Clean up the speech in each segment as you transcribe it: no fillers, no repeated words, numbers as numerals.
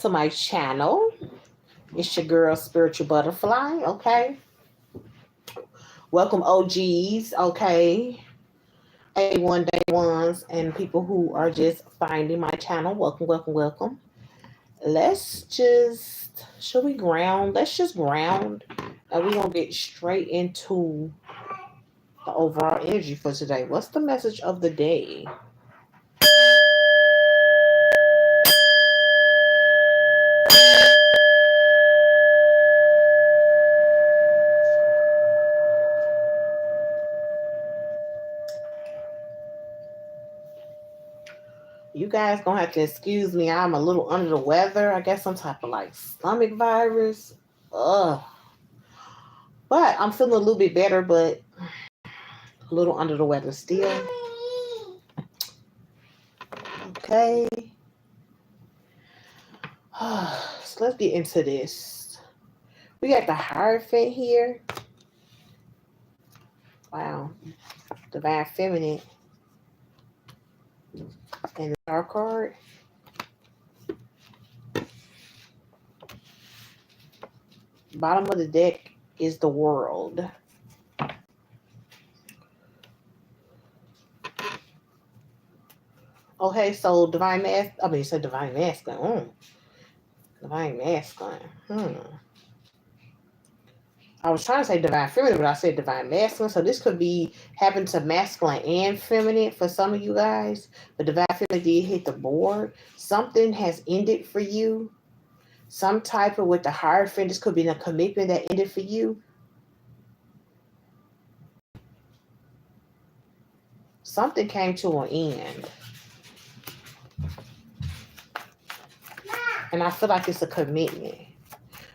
To my channel. It's your girl, Spiritual Butterfly, okay? Welcome, OGs, okay? A1 day ones and people who are just finding my channel. Welcome, welcome, welcome. Should we ground? Let's just ground. And we're going to get straight into the overall energy for today. What's the message of the day? You guys gonna have to excuse me. I'm a little under the weather. I guess some type of like stomach virus. Ugh. But I'm feeling a little bit better, but a little under the weather still. Okay. So let's get into this. We got the Hierophant here. Wow. Divine Feminine. And the Star card. Bottom of the deck is the World. Okay, so Divine Masculine. Divine Masculine. Divine Masculine. I was trying to say Divine Feminine, but I said Divine Masculine. So this could be happen to masculine and feminine for some of you guys. But Divine Feminine did hit the board. Something has ended for you. Some type of with the Hierophant. This could be a commitment that ended for you. Something came to an end. And I feel like it's a commitment.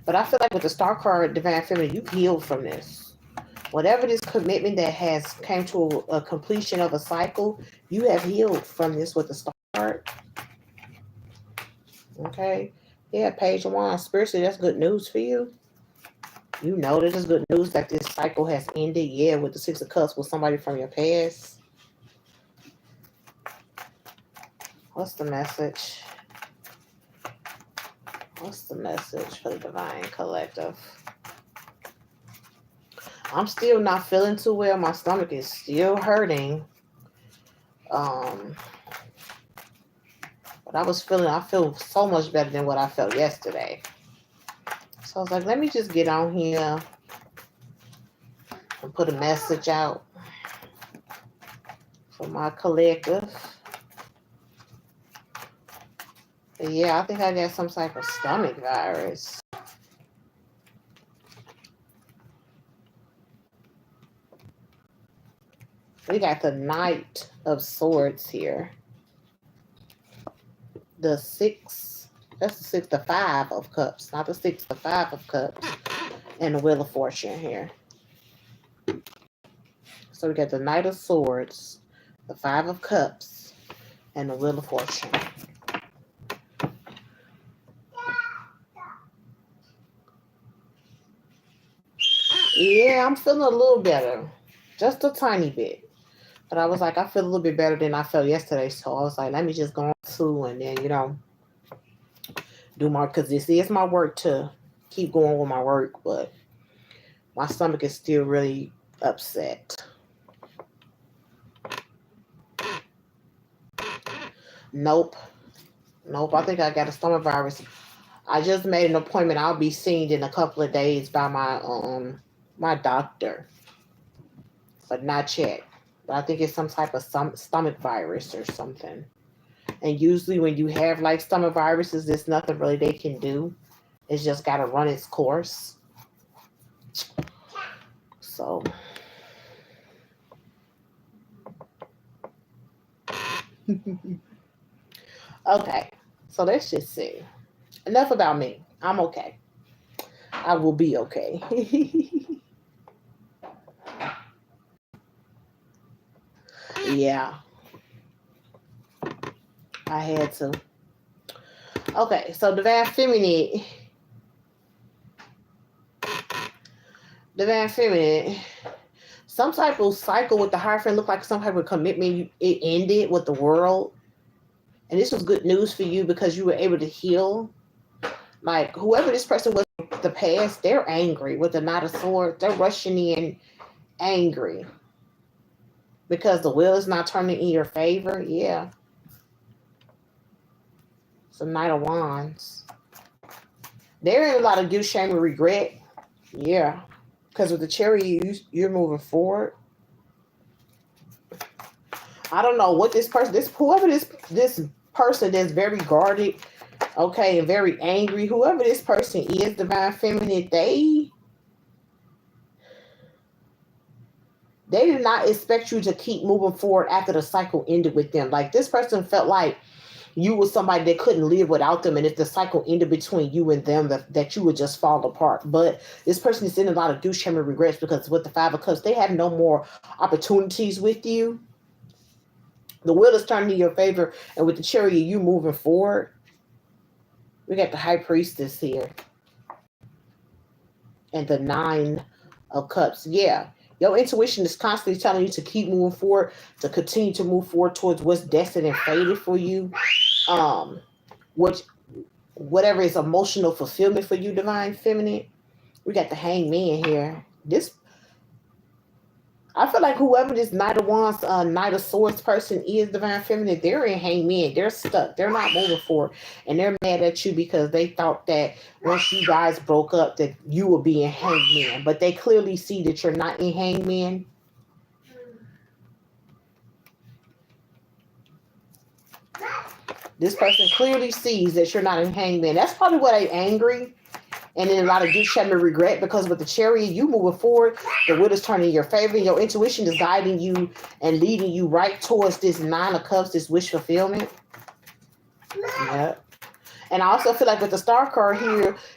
But I feel like with the Star card, Divine Feminine, you've healed from this. Whatever this commitment that has came to a completion of a cycle, you have healed from this with the Star card. Okay. Yeah, Page of Wands. Spiritually, that's good news for you. You know that it's good news that this cycle has ended. Yeah, with the Six of Cups with somebody from your past. What's the message? What's the message for the Divine Collective? I'm still not feeling too well. My stomach is still hurting. But I feel so much better than what I felt yesterday. So I was like, let me just get on here and put a message out for my collective. But yeah, I think I got some type of stomach virus. We got the Knight of Swords here. The Six, that's the Six, the Five of Cups, not the Six, the Five of Cups, and the Wheel of Fortune here. So we got the Knight of Swords, the Five of Cups, and the Wheel of Fortune. Yeah, I'm feeling a little better. Just a tiny bit. But I was like, I feel a little bit better than I felt yesterday. So I was like, let me just go on to and then, do more. Because this is my work to keep going with my work. But my stomach is still really upset. Nope. I think I got a stomach virus. I just made an appointment. I'll be seen in a couple of days by my doctor. But not yet. But I think it's some type of stomach virus or something. And usually when you have like stomach viruses, there's nothing really they can do. It's just got to run its course. So. Okay. So let's just see. Enough about me. I'm okay. I will be okay. Yeah. I had to. Okay, so Divine Feminine. Some type of cycle with the Hierophant looked like some type of commitment. It ended with the World. And this was good news for you because you were able to heal. Like, whoever this person was in the past, they're angry with the Knight of Swords. They're rushing in angry because the wheel is not turning in your favor. Yeah. It's the Knight of Wands. They're in a lot of guilt, shame, and regret. Yeah. Because with the Chariot, you're moving forward. I don't know what this person, whoever this person that's very guarded, okay, and very angry, whoever this person is, Divine Feminine, they did not expect you to keep moving forward after the cycle ended with them. Like, this person felt like you were somebody that couldn't live without them, and if the cycle ended between you and them, that you would just fall apart. But this person is in a lot of douche, shame, and regrets, because with the Five of Cups, they have no more opportunities with you. The wheel is turning in your favor, and with the Chariot, you moving forward. We got the High Priestess here. And the Nine of Cups. Yeah. Your intuition is constantly telling you to keep moving forward, to continue to move forward towards what's destined and fated for you. Whatever is emotional fulfillment for you, Divine Feminine. We got the Hangman here. I feel like whoever this Knight of Wands, Knight of Swords person is, Divine Feminine, they're in Hangman. They're stuck. They're not moving forward. And they're mad at you because they thought that once you guys broke up that you would be in Hangman. But they clearly see that you're not in Hangman. This person clearly sees that you're not in Hangman. That's probably why they're angry. And then a lot of guilt, shame, and regret, because with the Chariot, you moving forward, the wheel is turning in your favor. Your intuition is guiding you and leading you right towards this Nine of Cups, this wish fulfillment. Yeah. And I also feel like with the Star card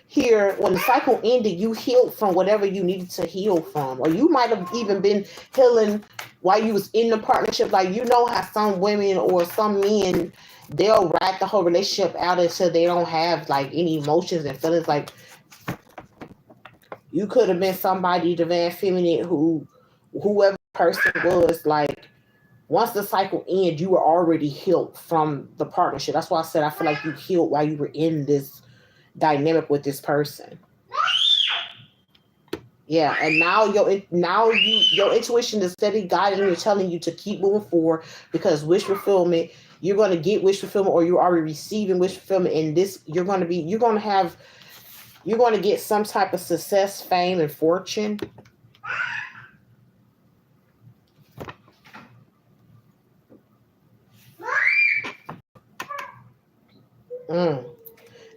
here, when the cycle ended, you healed from whatever you needed to heal from. Or you might have even been healing while you was in the partnership. Like, you know how some women or some men, they'll ride the whole relationship out until they don't have like any emotions and feelings. Like, you could have been somebody, Divine Feminine, whoever the person was, like, once the cycle ends, you were already healed from the partnership. That's why I said I feel like you healed while you were in this dynamic with this person. Yeah, and now your intuition is steady guiding you, telling you to keep moving forward, because wish fulfillment, you're going to get wish fulfillment, or you're already receiving wish fulfillment. And this, you're going to get some type of success, fame, and fortune.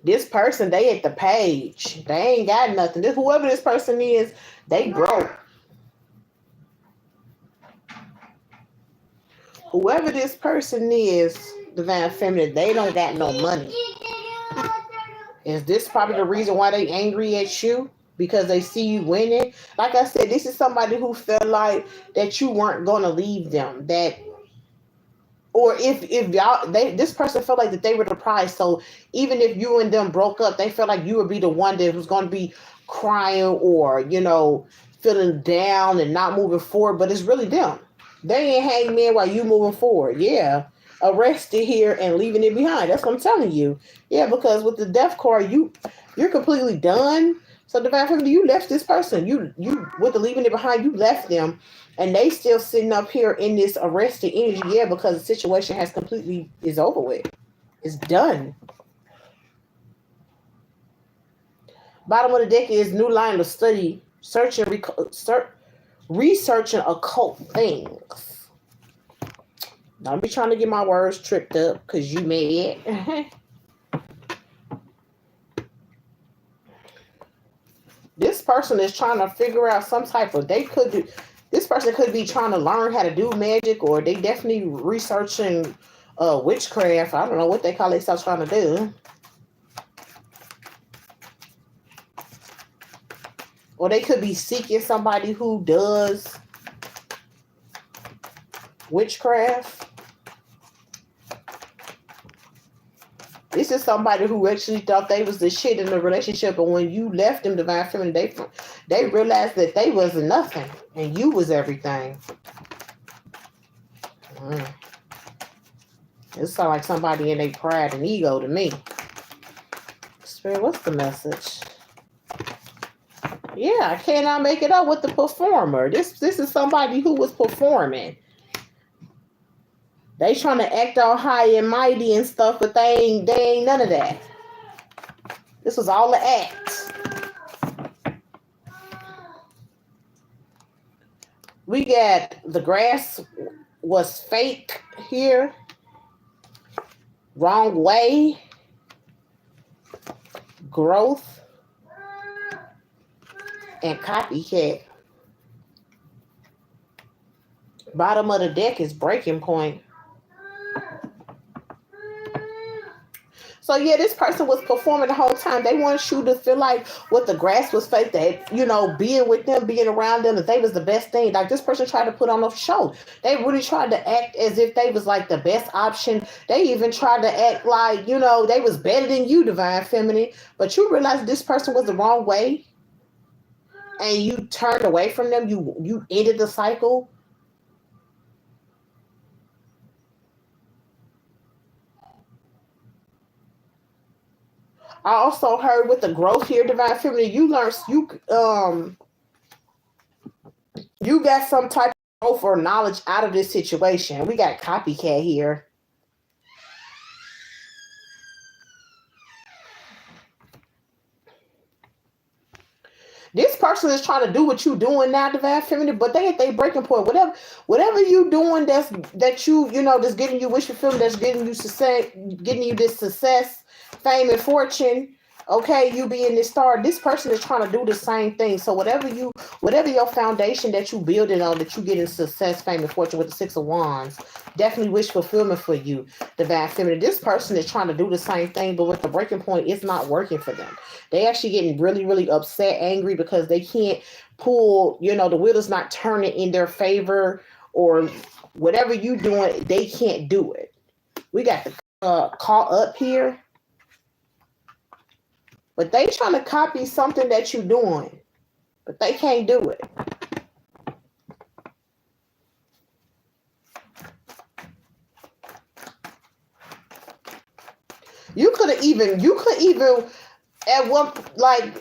This person, they at the page. They ain't got nothing. Whoever this person is, they broke. Whoever this person is, Divine Feminine, they don't got no money. Is this probably the reason why they angry at you? Because they see you winning? Like I said, this is somebody who felt like that you weren't going to leave them. Or if this person felt like that they were the prize. So even if you and them broke up, they felt like you would be the one that was going to be crying or, feeling down and not moving forward. But it's really them. They ain't Hangman while you moving forward. Yeah. Arrested here and leaving it behind. That's what I'm telling you. Yeah, because with the Death card, you're completely done. So Divine Feminine, you left this person. You with the leaving it behind, you left them. And they still sitting up here in this arrested energy, yeah, because the situation is over with. It's done. Bottom of the deck is new line of study, researching occult things. Don't be trying to get my words tripped up because you mad. This person is trying to figure out some type of, this person could be trying to learn how to do magic, or they definitely researching witchcraft. I don't know what they call themselves trying to do. Or they could be seeking somebody who does witchcraft. This is somebody who actually thought they was the shit in the relationship, and when you left them, Divine Feminine, they realized that they wasn't nothing, and you was everything. It sounds like somebody in their pride and ego to me. Spirit, what's the message? Yeah, I cannot make it up with the performer. This is somebody who was performing. They trying to act all high and mighty and stuff, but they ain't none of that. This was all an act. We got the grass was fake here. Wrong way. Growth. And copycat. Bottom of the deck is breaking point. So yeah, this person was performing the whole time. They wanted you to feel like what the grass was fake, that, you know, being with them, being around them, that they was the best thing. Like this person tried to put on a show. They really tried to act as if they was like the best option. They even tried to act like, you know, they was better than you, Divine Feminine. But you realize this person was the wrong way. And you turned away from them. You ended the cycle. I also heard with the growth here, Divine Feminine, you got some type of growth or knowledge out of this situation. We got copycat here. This person is trying to do what you doing now, Divine Feminine, but they at their breaking point. Whatever you doing that's getting you wish fulfillment, that's getting you success, getting you this success, fame, and fortune. Okay, you being this star, this person is trying to do the same thing. So whatever your foundation that you building on, that you getting success, fame, and fortune with the Six of Wands, definitely wish fulfillment for you, Divine Feminine. This person is trying to do the same thing, but with the breaking point, it's not working for them. They actually getting really, really upset, angry, because they can't pull, the wheel is not turning in their favor, or whatever you doing, they can't do it. We got the call up here. But they trying to copy something that you're doing, but they can't do it. You could even at one, like,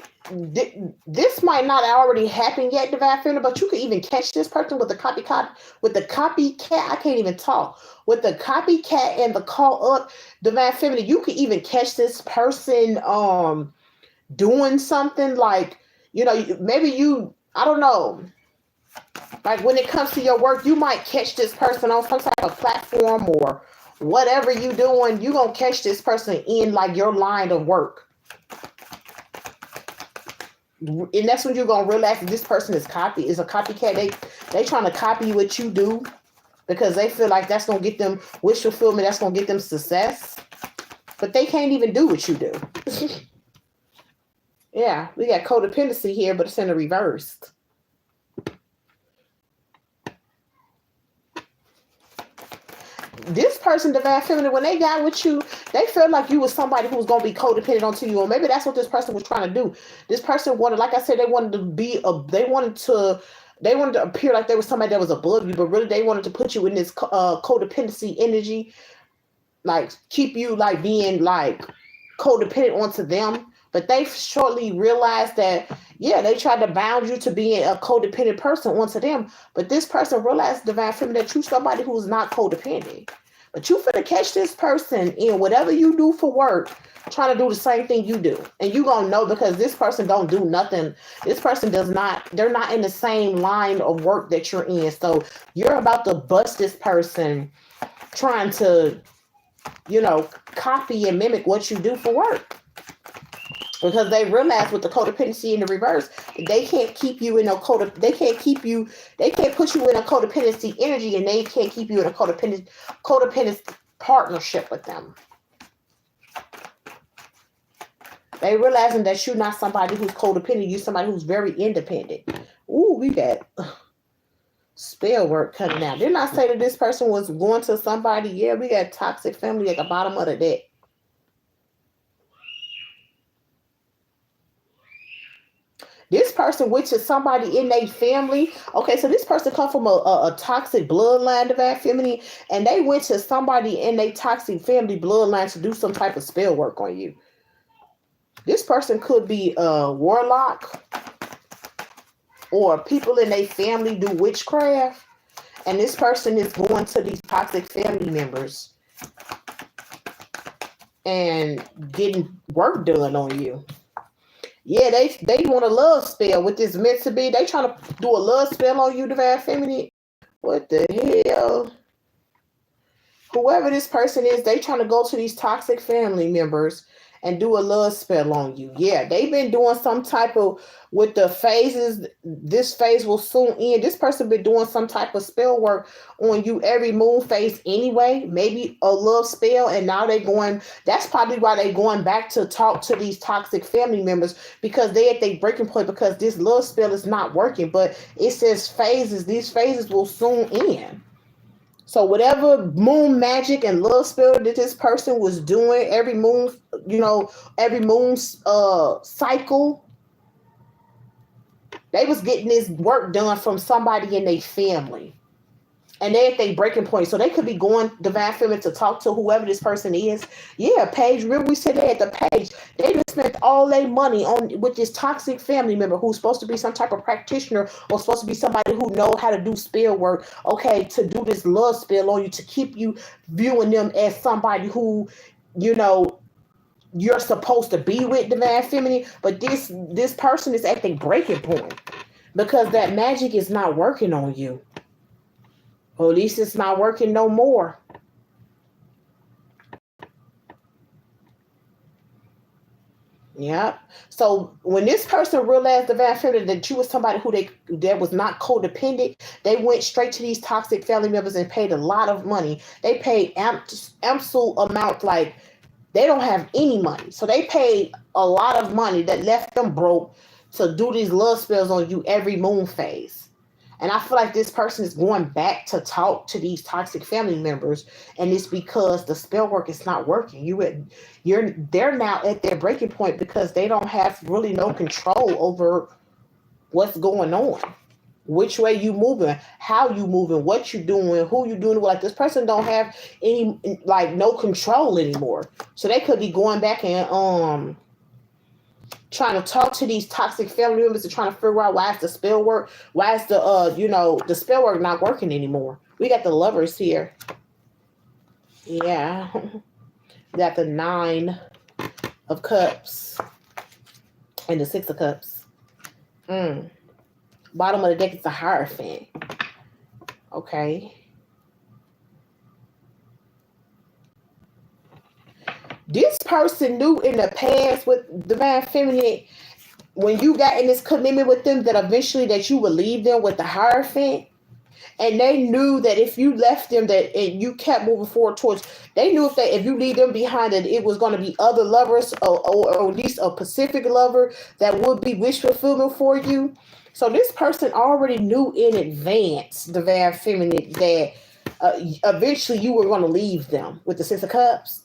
this might not already happen yet, Divine Feminine, but you could even catch this person with the copycat. I can't even talk. With the copycat and the call up, Divine Feminine, you could even catch this person doing something like, maybe I don't know, like when it comes to your work, you might catch this person on some type of platform, or whatever you doing, you gonna catch this person in like your line of work. And that's when you're gonna realize that this person is a copycat. They trying to copy what you do because they feel like that's gonna get them wish fulfillment, that's gonna get them success. But they can't even do what you do. Yeah, we got codependency here, but it's in the reversed. This person, Divine Feminine, when they got with you, they felt like you was somebody who was going to be codependent onto you, or maybe that's what this person was trying to do. This person wanted, like I said, they wanted to appear like they was somebody that was above you, but really they wanted to put you in this codependency energy, like keep you like being like codependent onto them. But they shortly realized that, yeah, they tried to bound you to being a codependent person onto them. But this person realized, Divine Feminine, that you're somebody who's not codependent. But you finna catch this person in whatever you do for work, trying to do the same thing you do. And you gonna know, because this person don't do nothing. This person they're not in the same line of work that you're in. So you're about to bust this person trying to, copy and mimic what you do for work. Because they realize with the codependency in the reverse, they can't keep you in they can't put you in a codependency energy, and they can't keep you in a codependent partnership with them. They realizing that you're not somebody who's codependent, you're somebody who's very independent. Ooh, we got Spellwork coming out. Didn't I say that this person was going to somebody? Yeah, we got toxic family at the bottom of the deck. This person went to somebody in their family. Okay, so this person come from a toxic bloodline, Divine Feminine, and they went to somebody in their toxic family bloodline to do some type of spell work on you. This person could be a warlock, or people in their family do witchcraft, and this person is going to these toxic family members and getting work done on you. Yeah, they want a love spell with this meant to be. They trying to do a love spell on you, divine feminine. What the hell? Whoever this person is, they trying to go to these toxic family members and do a love spell on you. Yeah, they've been doing some type of, with the phases, this phase will soon end. This person been doing some type of spell work on you every moon phase anyway, maybe a love spell, and now they going, that's probably why they going back to talk to these toxic family members, because they at their breaking point, because this love spell is not working. But it says phases, these phases will soon end. So whatever moon magic and love spell that this person was doing every moon, every moon's cycle, they was getting this work done from somebody in their family. And they at their breaking point. So they could be going divine feminine to talk to whoever this person is. Yeah, Paige, remember we said they at the page. They just spent all their money on with this toxic family member who's supposed to be some type of practitioner, or supposed to be somebody who know how to do spell work. Okay, to do this love spell on you, to keep you viewing them as somebody who, you're supposed to be with, divine feminine. But this person is at their breaking point, because that magic is not working on you. Or at least it's not working no more. Yeah. So when this person realized, divine feminine, that you was somebody who that was not codependent, they went straight to these toxic family members and paid a lot of money. They paid absolute amount, like they don't have any money. So they paid a lot of money that left them broke to do these love spells on you every moon phase. And I feel like this person is going back to talk to these toxic family members, and it's because the spell work is not working. They're now at their breaking point, because they don't have really no control over what's going on, which way you moving, how you moving, what you doing, who you doing. Like this person don't have any, like, no control anymore. So they could be going back and trying to talk to these toxic family members and trying to figure out why is the spell work, why is the spell work not working anymore. We got the Lovers here. Yeah. We got the 9 of Cups and the 6 of Cups. Bottom of the deck is the Hierophant. Okay. This person knew in the past with divine feminine, when you got in this commitment with them, that eventually that you would leave them with the Hierophant. And they knew that if you left them, and you kept moving forward towards, they knew if you leave them behind, that it was going to be other lovers, or at least a Pacific lover that would be wish fulfillment for you. So this person already knew in advance, divine feminine, that eventually you were going to leave them with the 6 of Cups.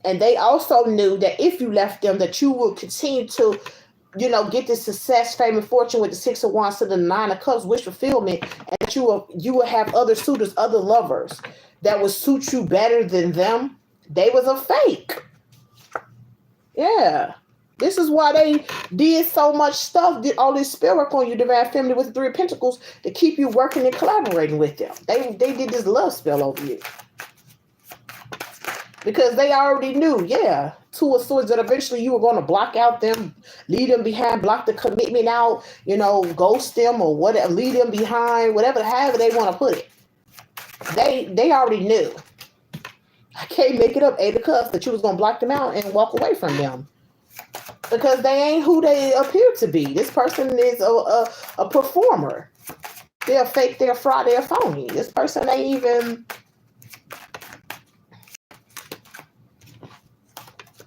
And they also knew that if you left them, that you would continue to, get this success, fame, and fortune with the 6 of Wands to the 9 of Cups, wish fulfillment, and that you will have other suitors, other lovers that would suit you better than them. They was a fake. Yeah. This is why they did so much stuff, did all this spell work on you, divine feminine, with the 3 of Pentacles, to keep you working and collaborating with them. They did this love spell over you. Because they already knew, 2 of Swords, that eventually you were going to block out them, leave them behind, block the commitment out, ghost them or whatever, leave them behind, however they want to put it. They already knew. I can't make it up, 8 of Cups, that you was going to block them out and walk away from them. Because they ain't who they appear to be. This person is a performer. They're fake, they're fraud, they're phony. This person ain't even...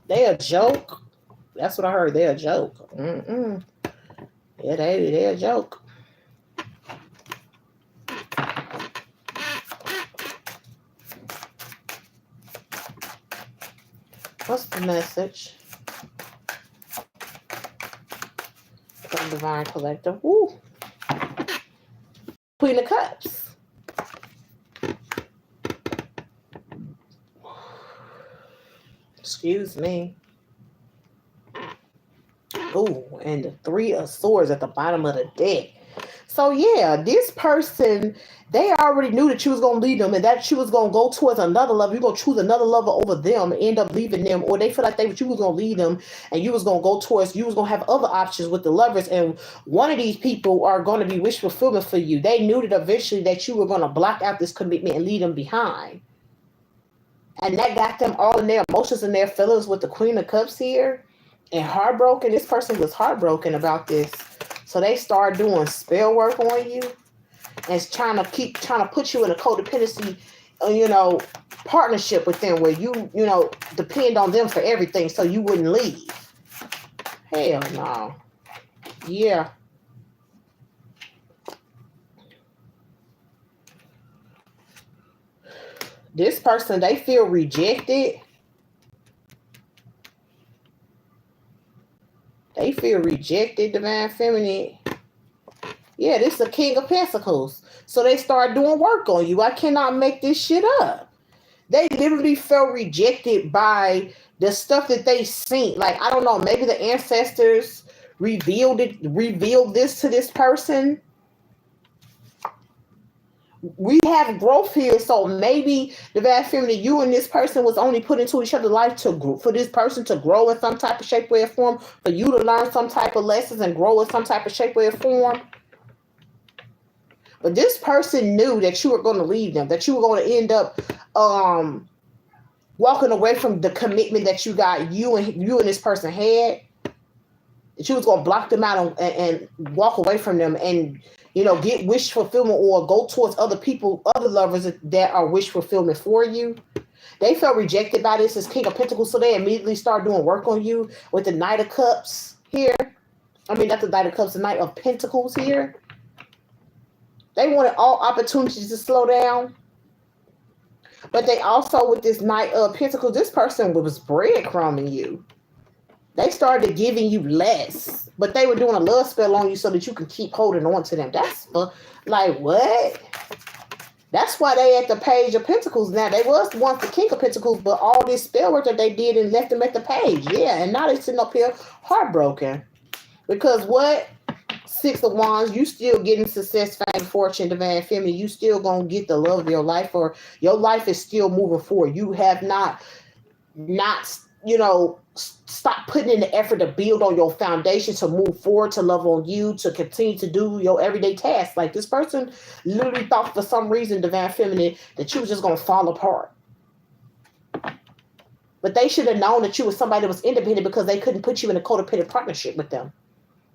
They a joke. That's what I heard. They a joke. Yeah, they a joke. What's the message from Divine Collective? Woo. Queen of Cups. Excuse me. Ooh, and the Three of Swords at the bottom of the deck. So yeah, this person, they already knew that you was gonna leave them and that you was gonna go towards another lover. You're gonna choose another lover over them and end up leaving them, or they feel like you was gonna leave them and you was gonna go towards, you was gonna have other options with the lovers, and one of these people are gonna be wish fulfillment for you. They knew that eventually that you were gonna block out this commitment and leave them behind. And that got them all in their emotions and their feelings with the Queen of Cups here. And heartbroken. This person was heartbroken about this. So they start doing spell work on you and trying to put you in a codependency, partnership with them where you depend on them for everything so you wouldn't leave. Hell no. Yeah. This person, they feel rejected. They feel rejected, Divine Feminine. Yeah, this is the King of Pentacles. So they start doing work on you. I cannot make this shit up. They literally felt rejected by the stuff that they seen. Like, I don't know, maybe the ancestors revealed this to this person. We have growth here, so maybe Divine Feminine, you and this person was only put into each other's life to grow, for this person to grow in some type of shape, way, or form, for you to learn some type of lessons and grow in some type of shape, way, or form. But this person knew that you were going to leave them, that you were going to end up walking away from the commitment that you and this person had. That you was going to block them out and walk away from them and, get wish fulfillment or go towards other people, other lovers that are wish fulfillment for you. They felt rejected by this as King of Pentacles, so they immediately start doing work on you with the Knight of Cups here. I mean, not the Knight of Cups, the Knight of Pentacles here. They wanted all opportunities to slow down. But they also, with this Knight of Pentacles, this person was breadcrumbing you. They started giving you less. But they were doing a love spell on you so that you can keep holding on to them. That's like, what? That's why they at the Page of Pentacles now. They was once the King of Pentacles, but all this spell work that they did and left them at the page. Yeah, and now they sitting up here heartbroken. Because what? Six of Wands, you still getting success, fame, fortune, Divine Feminine. You still gonna get the love of your life, or your life is still moving forward. You have not stop putting in the effort to build on your foundation, to move forward, to love on you, to continue to do your everyday tasks. Like, this person literally thought for some reason, Divine Feminine, that you was just gonna fall apart. But they should have known that you was somebody that was independent, because they couldn't put you in a codependent partnership with them.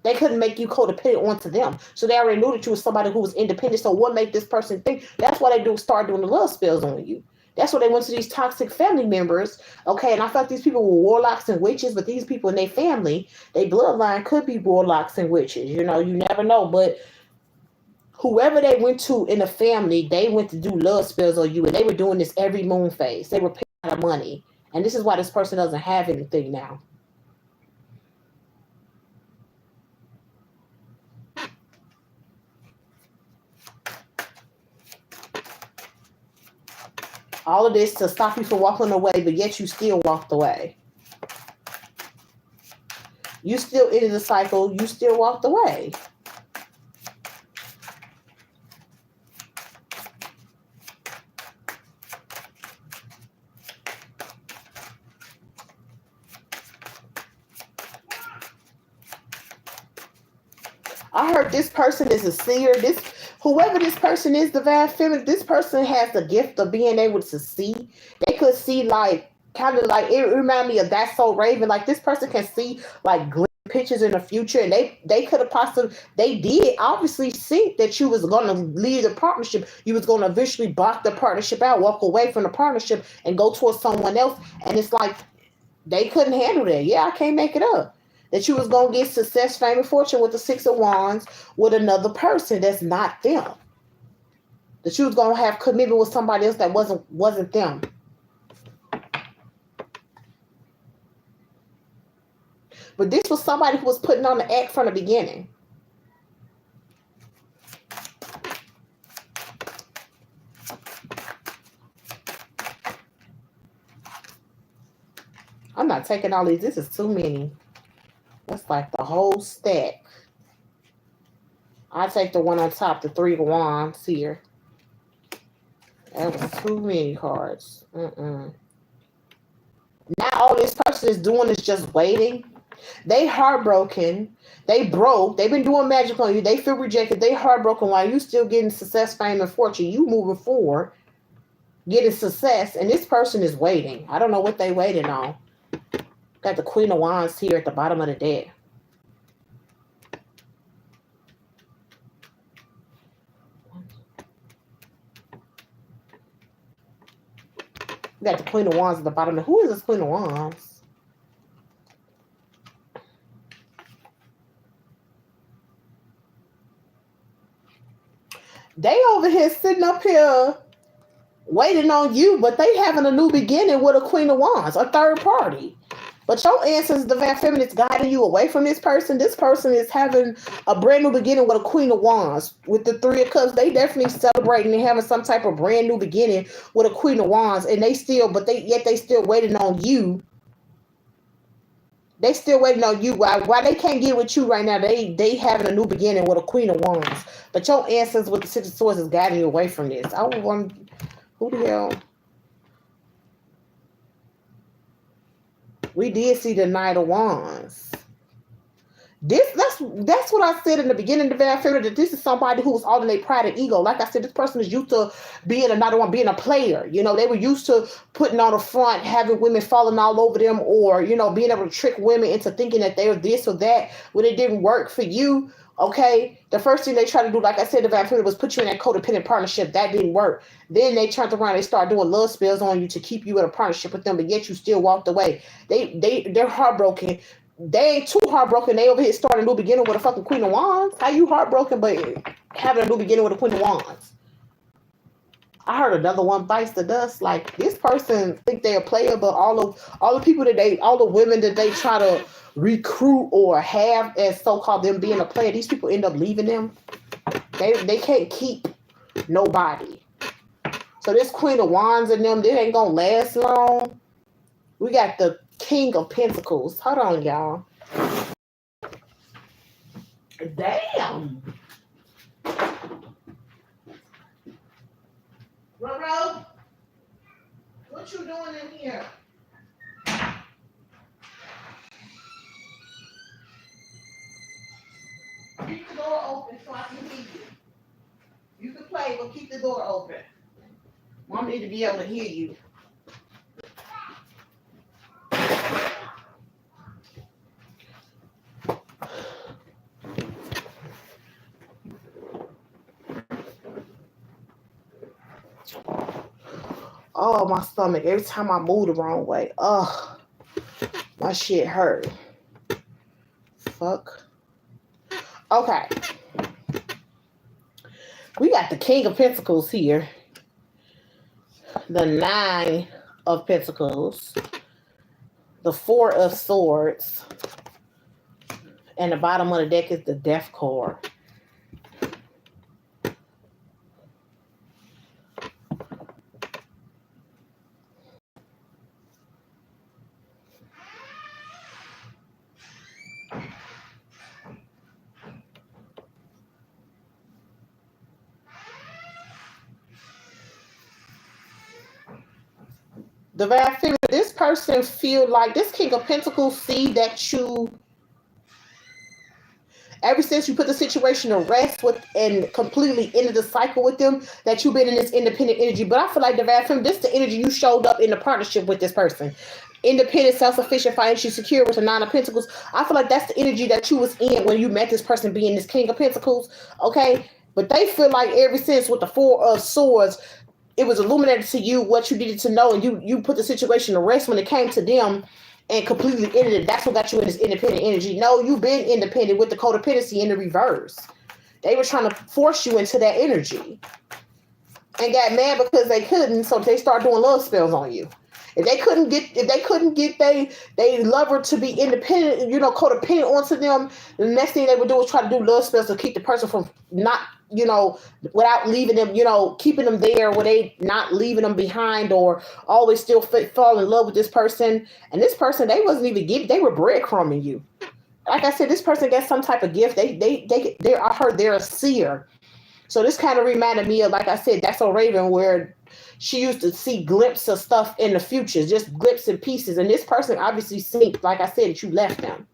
They couldn't make you codependent onto them. So they already knew that you was somebody who was independent. So what made this person think? That's why they start doing the love spells on you. That's why they went to these toxic family members. Okay, and I thought these people were warlocks and witches, but these people in their family, their bloodline could be warlocks and witches. You never know. But whoever they went to in the family, they went to do love spells on you, and they were doing this every moon phase. They were paying a lot of money. And this is why this person doesn't have anything now. All of this to stop you from walking away, but yet you still walked away. You still ended the cycle. You still walked away. I heard this person is a seer. Whoever this person is, Divine Feminine, this person has the gift of being able to see. They could see, like, kind of like, it reminded me of That's So Raven. Like, this person can see, like, pictures in the future, and they could have possibly, they did obviously see that you was going to leave the partnership. You was going to eventually block the partnership out, walk away from the partnership, and go towards someone else. And it's like, they couldn't handle that. Yeah, I can't make it up. That you was going to get success, fame, and fortune with the Six of Wands with another person that's not them. That you was going to have commitment with somebody else that wasn't them. But this was somebody who was putting on the act from the beginning. I'm not taking all these. This is too many. That's like the whole stack. I take the one on top, the 3 of Wands here. That was too many cards. Now all this person is doing is just waiting. They heartbroken. They broke. They've been doing magic on you. They feel rejected. They heartbroken while you still getting success, fame, and fortune. You moving forward, getting success, and this person is waiting. I don't know what they waiting on. Got the Queen of Wands here at the bottom of the deck. Got the Queen of Wands at the bottom. Who is this Queen of Wands? They over here sitting up here waiting on you, but they having a new beginning with a Queen of Wands, a third party. But your ancestors, divine feminine, is guiding you away from this person. This person is having a brand new beginning with a Queen of Wands. With the 3 of Cups, they definitely celebrating and having some type of brand new beginning with a Queen of Wands. And they still waiting on you. They still waiting on you. Why they can't get with you right now? They having a new beginning with a Queen of Wands. But your ancestors with the 6 of Swords is guiding you away from this. I would want, who the hell? We did see the Knight of Wands. That's what I said in the beginning of the video, that this is somebody who's all in their pride and ego. Like I said, this person is used to being another one, being a player. You know, they were used to putting on the front, having women falling all over them, or, you know, being able to trick women into thinking that they're this or that when it didn't work for you. Okay, the first thing they tried to do, like I said, the vampire was put you in that codependent partnership. That didn't work. Then they turned around, they started doing love spells on you to keep you in a partnership with them, but yet you still walked away. They're heartbroken. They ain't too heartbroken. They over here starting a new beginning with a fucking Queen of Wands. How you heartbroken but having a new beginning with a Queen of Wands? I heard another one bites the dust. Like, this person think they're a player, but all the women that they try to recruit or have as so-called them being a player, these people end up leaving them. They can't keep nobody. So this Queen of Wands and them, they ain't gonna last long. We got the King of Pentacles. Hold on, y'all. Damn. Roro, what you doing in here? Keep the door open so I can hear you. You can play, but keep the door open. Mom need to be able to hear you. Oh, my stomach. Every time I move the wrong way. Oh, my shit hurt. Fuck. Okay. We got the King of Pentacles here. The 9 of Pentacles. The 4 of Swords. And the bottom of the deck is the Death card. The way I feel, this person feel like this King of Pentacles see that you, ever since you put the situation to rest with and completely ended the cycle with them, that you've been in this independent energy. But I feel like the way this is the energy you showed up in the partnership with this person. Independent, self-sufficient, financially secure with the 9 of Pentacles. I feel like that's the energy that you was in when you met this person being this King of Pentacles. Okay? But they feel like ever since with the 4 of Swords, it was illuminated to you what you needed to know, and you put the situation to rest when it came to them and completely ended it. That's what got you in this independent energy. No, you've been independent with the codependency in the reverse. They were trying to force you into that energy and got mad because they couldn't, so they started doing love spells on you. If they couldn't get they lover to be independent, you know, codependent onto them, the next thing they would do is try to do love spells to keep the person from not, you know, without leaving them, you know, keeping them there where they not leaving them behind or always still fall in love with this person. And this person, they wasn't even giving, they were breadcrumbing you. like I said, this person gets some type of gift. I heard they're a seer. So this kind of reminded me of, like I said, That's So Raven, where she used to see glimpses of stuff in the future, just glimpses and pieces. And this person obviously seen, like I said, that you left them.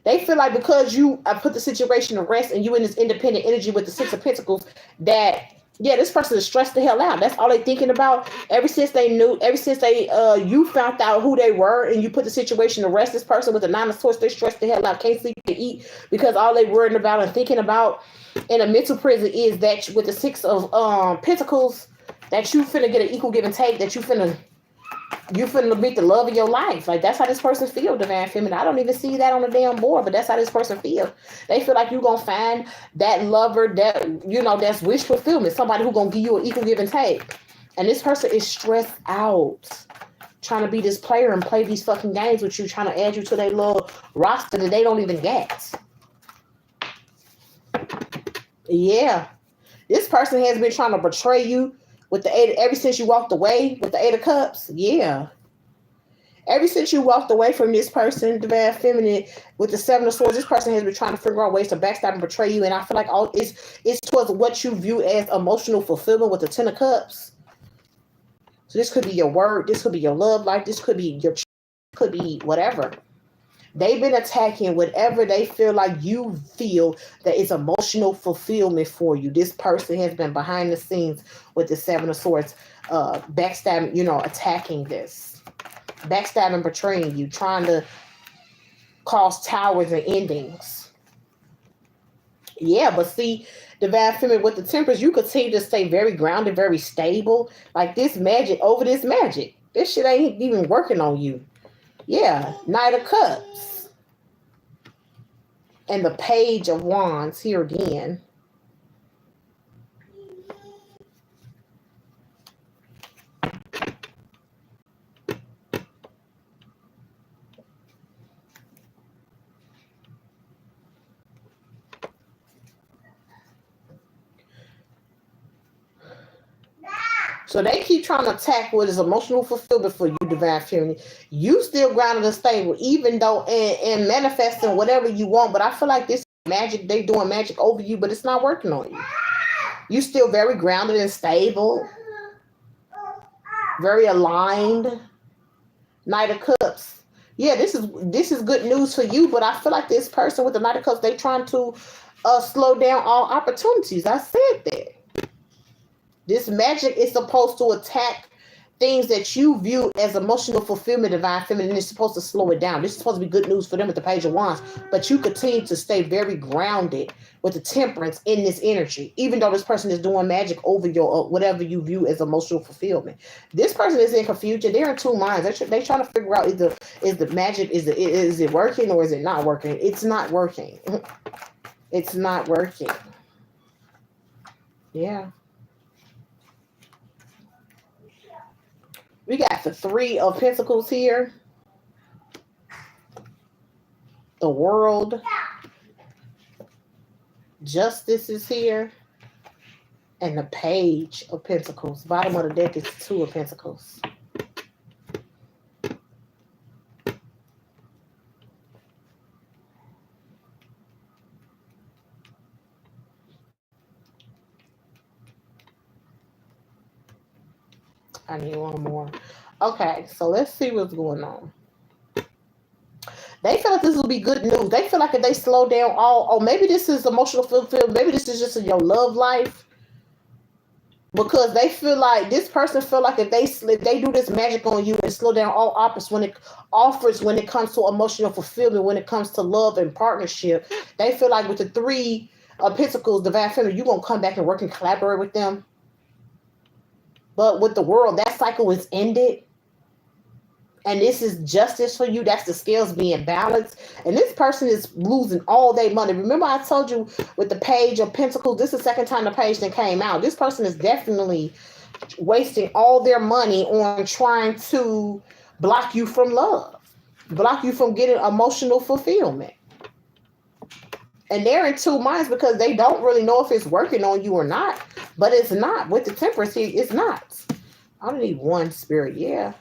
They feel like because I put the situation to rest and you in this independent energy with the Six of Pentacles, that yeah, this person is stressed the hell out. That's all they thinking about. Ever since they you found out who they were and you put the situation to rest, this person with the Nine of Swords, they stressed the hell out, can't sleep to eat, because all they worrying about and thinking about in a mental prison is that with the Six of Pentacles, that you finna get an equal give and take, that you finna meet the love of your life. Like, that's how this person feel, Divine Feminine. I don't even see that on the damn board, but that's how this person feel. They feel like you're gonna find that lover that, that's wish fulfillment, somebody who's gonna give you an equal give and take. And this person is stressed out, trying to be this player and play these fucking games with you, trying to add you to their little roster that they don't even get. Yeah. This person has been trying to betray you with the Eight, ever since you walked away with the Eight of Cups. Yeah. Ever since you walked away from this person, Divine Feminine, with the Seven of Swords, this person has been trying to figure out ways to backstab and betray you. And I feel like it's towards what you view as emotional fulfillment with the Ten of Cups. So this could be your word, this could be your love life, this could be could be whatever. They've been attacking whatever they feel like you feel that is emotional fulfillment for you. This person has been behind the scenes with the Seven of Swords, backstabbing, attacking this. Backstabbing, betraying you, trying to cause towers and endings. Yeah, but see, Divine Feminine with the Temperance, you continue to stay very grounded, very stable. Like this magic. This shit ain't even working on you. Yeah, Knight of Cups. And the Page of Wands here again. So they keep trying to attack what is emotional fulfillment for you, Divine Feminine. You still grounded and stable, even though and manifesting whatever you want. But I feel like this magic, they doing magic over you, but it's not working on you. You still very grounded and stable, very aligned. Knight of Cups. Yeah, this is good news for you, but I feel like this person with the Knight of Cups, they trying to slow down all opportunities. I said that. This magic is supposed to attack things that you view as emotional fulfillment, Divine Feminine. It's supposed to slow it down. This is supposed to be good news for them with the Page of Wands. But you continue to stay very grounded with the Temperance in this energy, even though this person is doing magic over your whatever you view as emotional fulfillment. This person is in confusion. They're in two minds. They're trying to figure out is the magic, is it working or is it not working? It's not working. It's not working. Yeah. We got the Three of Pentacles here. The World. Justice is here. And the Page of Pentacles. Bottom of the deck is Two of Pentacles. I need one more. Okay, so let's see what's going on. They feel like this will be good news. They feel like if they slow down maybe this is emotional fulfillment. Maybe this is just in your love life. Because they feel like this person feel like if they do this magic on you and slow down all offers when it comes to emotional fulfillment, when it comes to love and partnership, they feel like with the Three of Pentacles, Divine Feminine, you're gonna come back and work and collaborate with them. But with the World, that cycle is ended. And this is justice for you. That's the scales being balanced. And this person is losing all their money. Remember I told you with the Page of Pentacles, this is the second time the page that came out. This person is definitely wasting all their money on trying to block you from love. Block you from getting emotional fulfillment. And they're in two minds because they don't really know if it's working on you or not. But it's not. With the Temperance, it's not. I only need one, Spirit. Yeah.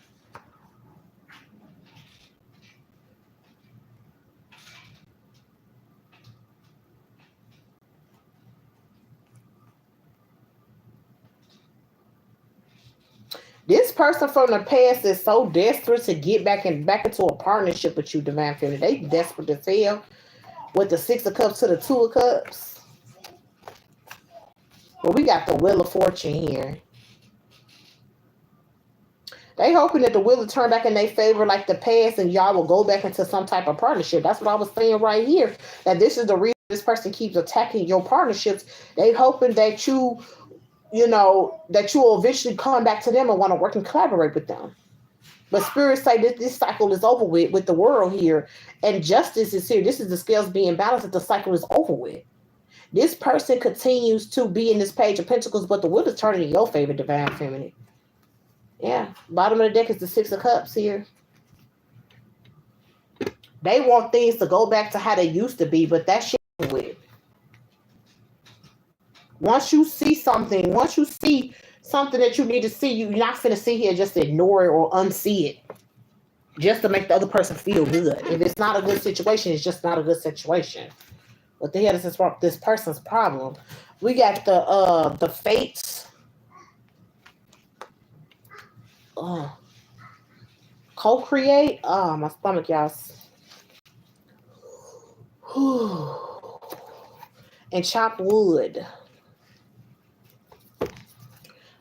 person from the past is so desperate to get back into a partnership with you, Divine Feminine. They desperate as hell with the Six of Cups to the Two of Cups. Well, we got the Wheel of Fortune here. They hoping that the wheel will turn back in their favor like the past and y'all will go back into some type of partnership. That's what I was saying right here. That this is the reason this person keeps attacking your partnerships. They hoping that that you will eventually come back to them and want to work and collaborate with them. But spirits say that this cycle is over with the world here. And justice is here. This is the scales being balanced that the cycle is over with. This person continues to be in this Page of Pentacles, but the wheel is turning in your favor, Divine Feminine. Yeah, bottom of the deck is the Six of Cups here. They want things to go back to how they used to be, but that shit is with. Once you see something that you need to see, you're not finna sit here just ignore it or unsee it just to make the other person feel good. If it's not a good situation, it's just not a good situation. What the hell is this person's problem? We got the fates. Co-create. Oh, my stomach, y'all. And chop wood.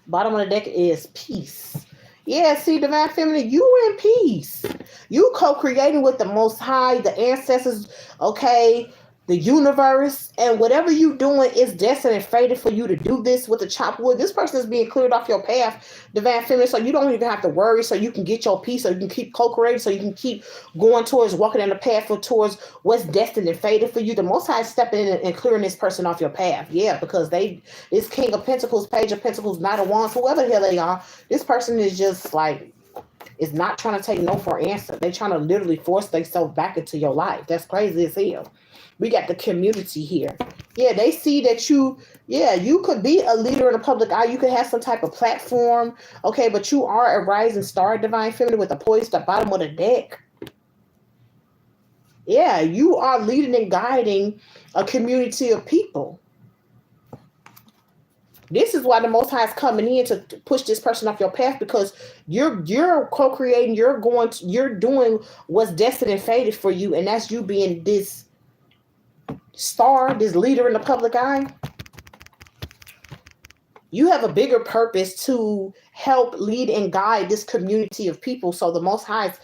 Bottom of the deck is peace. Yeah, see, Divine Feminine, you in peace. You co-creating with the Most High, the ancestors, okay, the universe, and whatever you doing is destined and fated for you to do this with the chop wood. This person is being cleared off your path, Divine Feminine, so you don't even have to worry, so you can get your peace, so you can keep co-creating, so you can keep going towards, walking in the path towards what's destined and fated for you. The Most High is stepping in and clearing this person off your path. Yeah, because this King of Pentacles, Page of Pentacles, Knight of Wands, whoever the hell they are, this person is just like, is not trying to take no for an answer. They're trying to literally force themselves back into your life. That's crazy as hell. We got the community here. Yeah, they see that you could be a leader in the public eye. You could have some type of platform. Okay, but you are a rising star, Divine Feminine, with a poise at the bottom of the deck. Yeah, you are leading and guiding a community of people. This is why the Most High is coming in to push this person off your path, because you're co-creating, you're doing what's destined and fated for you, and that's you being this star, this leader in the public eye. You have a bigger purpose to help lead and guide this community of people. So the Most High is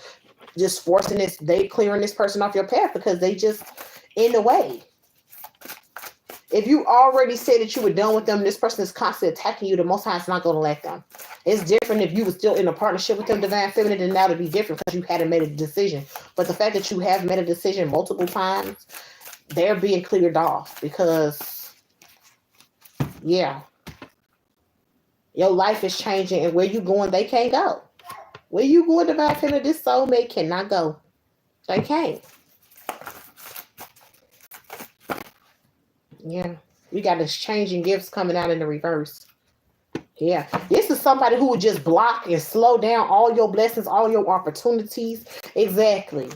just forcing this, they clearing this person off your path because they just in the way. If you already said that you were done with them, this person is constantly attacking you, the Most High is not going to let them. It's different if you were still in a partnership with them, Divine Feminine, then that would be different because you hadn't made a decision. But the fact that you have made a decision multiple times, they're being cleared off because, yeah, your life is changing, and where you going, they can't go. Where you going, Divine Feminine, this soulmate cannot go. They can't. Yeah, we got this changing gifts coming out in the reverse. Yeah, this is somebody who would just block and slow down all your blessings, all your opportunities. Exactly.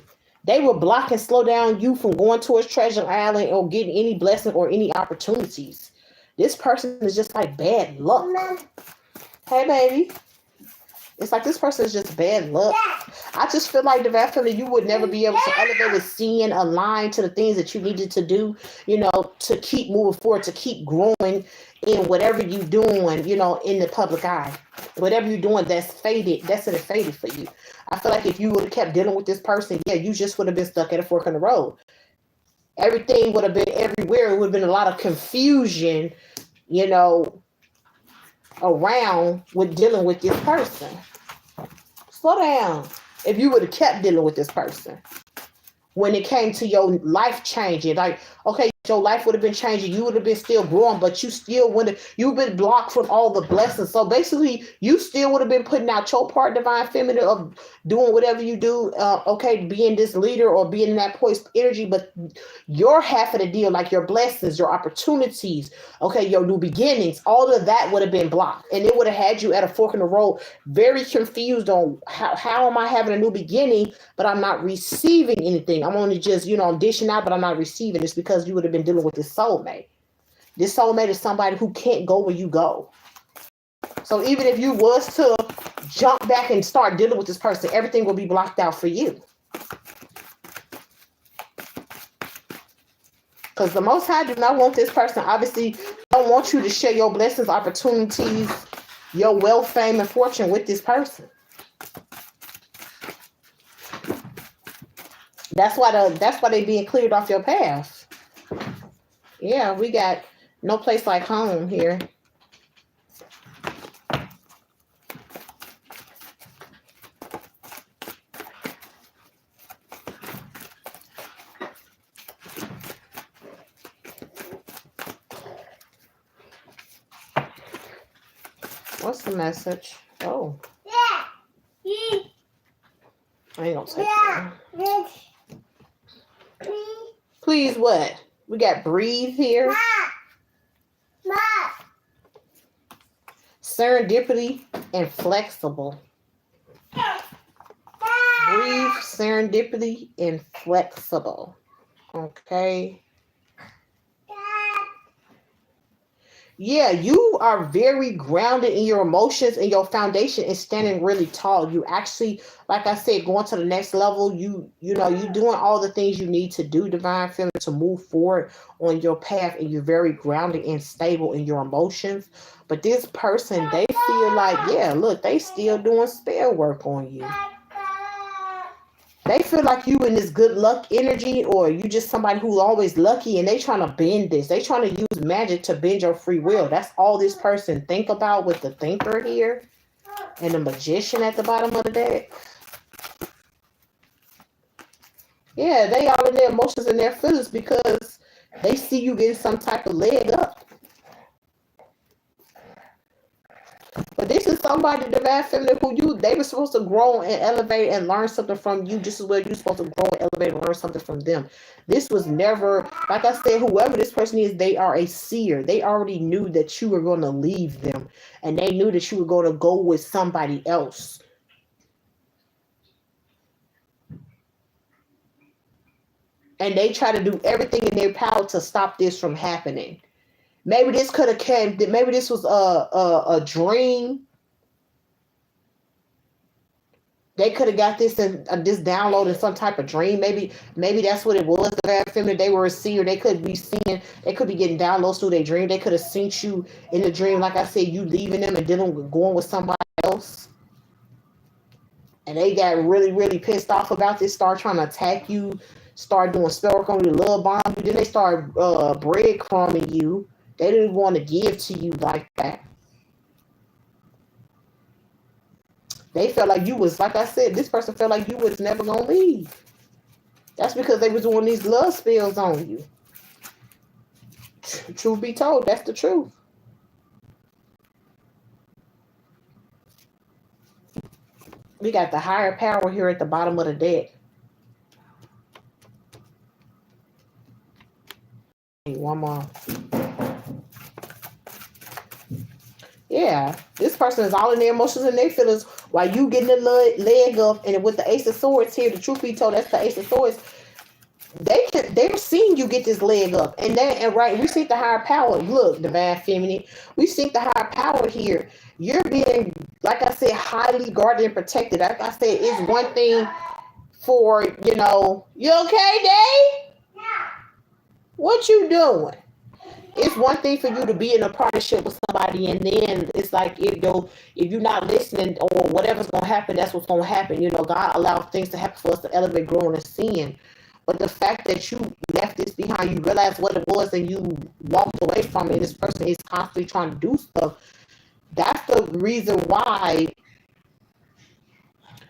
They will block and slow down you from going towards Treasure Island or getting any blessing or any opportunities. This person is just like bad luck. Hey, baby. It's like this person is just bad luck. I just feel like, Divine Feminine, you would never be able to elevate with seeing align to the things that you needed to do, to keep moving forward, to keep growing in whatever you're doing, in the public eye. Whatever you're doing that's fated, that's fated for you. I feel like if you would have kept dealing with this person, you just would have been stuck at a fork in the road. Everything would have been everywhere. It would have been a lot of confusion, around with dealing with this person. Slow down. If you would have kept dealing with this person when it came to your life changing, like, okay, your life would have been changing, you would have been still growing, but you still you've been blocked from all the blessings. So basically, you still would have been putting out your part, Divine Feminine, of doing whatever you do, being this leader or being in that poised energy, but your half of the deal, like your blessings, your opportunities, your new beginnings, all of that would have been blocked, and it would have had you at a fork in the road, very confused on how am I having a new beginning, but I'm not receiving anything. I'm only just, I'm dishing out, but I'm not receiving. It's because you would have been dealing with this soulmate. This soulmate is somebody who can't go where you go. So even if you was to jump back and start dealing with this person, everything will be blocked out for you. Because the Most High do not want this person, obviously, don't want you to share your blessings, opportunities, your wealth, fame, and fortune with this person. That's why they being cleared off your path. Yeah, we got no place like home here. What's the message? Oh. I ain't gonna take that. Please what? We got breathe here. Serendipity and flexible. Breathe, serendipity, and flexible. Okay. Yeah, you are very grounded in your emotions, and your foundation is standing really tall. You actually, like I said, going to the next level. You know, you're doing all the things you need to do, divine feminine, to move forward on your path, and you're very grounded and stable in your emotions. But this person, they feel like, yeah, look, they still doing spell work on you. They feel like you in this good luck energy, or you just somebody who's always lucky, and they trying to bend this. They trying to use magic to bend your free will. That's all this person think about with the thinker here and the magician at the bottom of the deck. Yeah, they all in their emotions and their feelings because they see you getting some type of leg up. But this is somebody, divine feminine, who they were supposed to grow and elevate and learn something from you, just as well you're supposed to grow and elevate and learn something from them. This was never, like I said, whoever this person is, they are a seer. They already knew that you were going to leave them, and they knew that you were going to go with somebody else. And they try to do everything in their power to stop this from happening. Maybe this could have came. Maybe this was a dream. They could have got this in this download in some type of dream. Maybe that's what it was. The bad feminine, they were a seer. They could be seeing. They could be getting downloads through their dream. They could have seen you in the dream, like I said, you leaving them and dealing with going with somebody else. And they got really, really pissed off about this. Start trying to attack you. Start doing spell work on you, love bomb you. Then they start breadcrumbing you. They didn't want to give to you like that. They felt like you was, like I said, this person felt like you was never going to leave. That's because they was doing these love spells on you. Truth be told, that's the truth. We got the higher power here at the bottom of the deck. One more. Yeah, this person is all in their emotions and their feelings while you getting the leg up. And with the Ace of Swords here, the truth be told, that's the Ace of Swords. They're seeing you get this leg up, and right, we see the higher power. Look, divine feminine, we see the higher power here. You're being, like I said, highly guarded and protected. Like I said, it's one thing for, you know, you okay, Dave? Yeah. What you doing? It's one thing for you to be in a partnership with somebody, and then it's like if you're not listening or whatever's gonna happen, that's what's gonna happen. You know, God allowed things to happen for us to elevate, grow, and ascend. But the fact that you left this behind, you realized what it was, and you walked away from it. This person is constantly trying to do stuff. That's the reason why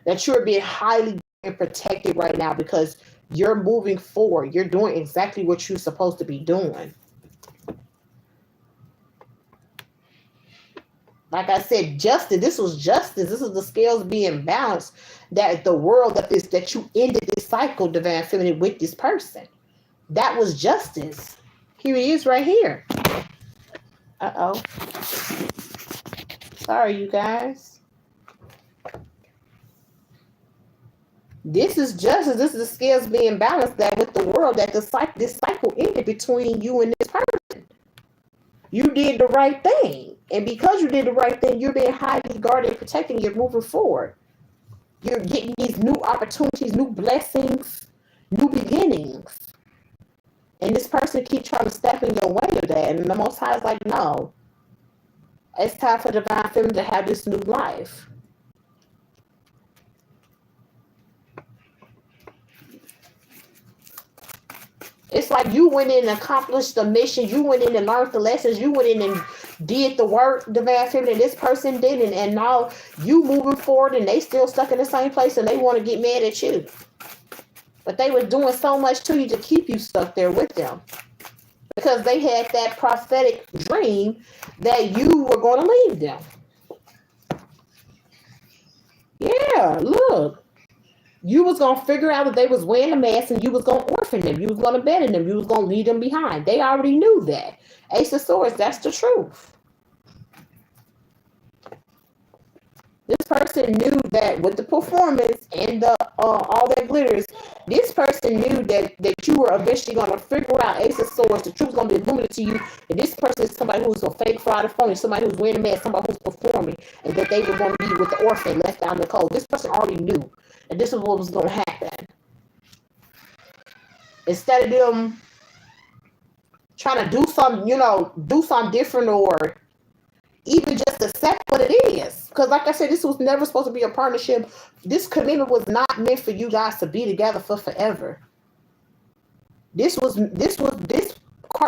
that you're being highly protected right now, because you're moving forward. You're doing exactly what you're supposed to be doing. Like I said, justice. This was justice. This is the scales being balanced. That the world that you ended this cycle, divine feminine, with this person. That was justice. Here he is, right here. Uh-oh. Sorry, you guys. This is justice. This is the scales being balanced. That with the world, that this cycle ended between you and this person. You did the right thing. And because you did the right thing, you're being highly guarded and protected. You're moving forward. You're getting these new opportunities, new blessings, new beginnings. And this person keeps trying to step in your way of that. And the Most High is like, no. It's time for Divine Feminine to have this new life. It's like you went in and accomplished the mission. You went in and learned the lessons. You went in and did the work, Divine Feminine. This person didn't. And now you moving forward and they still stuck in the same place and they want to get mad at you. But they were doing so much to you to keep you stuck there with them. Because they had that prophetic dream that you were going to leave them. Yeah, look. You was going to figure out that they was wearing a mask and you was going to orphan them. You was going to abandon them. You was going to leave them behind. They already knew that. Ace of Swords, that's the truth. This person knew that with the performance and the all that glitters, this person knew that you were eventually going to figure out Ace of Swords. The truth is going to be illuminated to you. And this person is somebody who's a fake fraud or phony, somebody who's wearing a mask, somebody who's performing, and that they were going to be with the orphan left out in the cold. This person already knew that this is what was going to happen. Instead of them trying to do something, do something different or even just accept what it is. Because like I said, this was never supposed to be a partnership. This commitment was not meant for you guys to be together for forever. This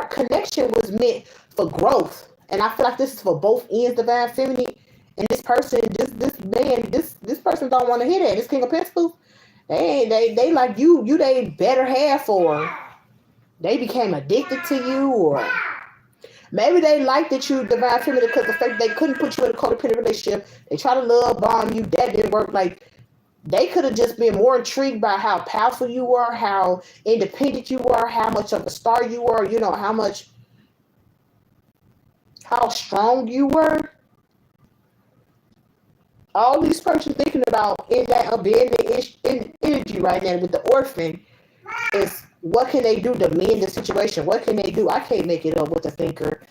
connection was meant for growth. And I feel like this is for both ends, Divine Feminine. And this person, this person don't want to hear that. This King of Pentacles, they like you they better half, or they became addicted to you, or maybe they liked that you Divine Feminine because the fact they couldn't put you in a codependent relationship. They try to love bomb you. That didn't work. Like, they could have just been more intrigued by how powerful you were, how independent you were, how much of a star you were, how strong you were. All these persons thinking about in that abandoned energy right now with the orphan is, what can they do to mend the situation? What can they do? I can't make it up with the thinker.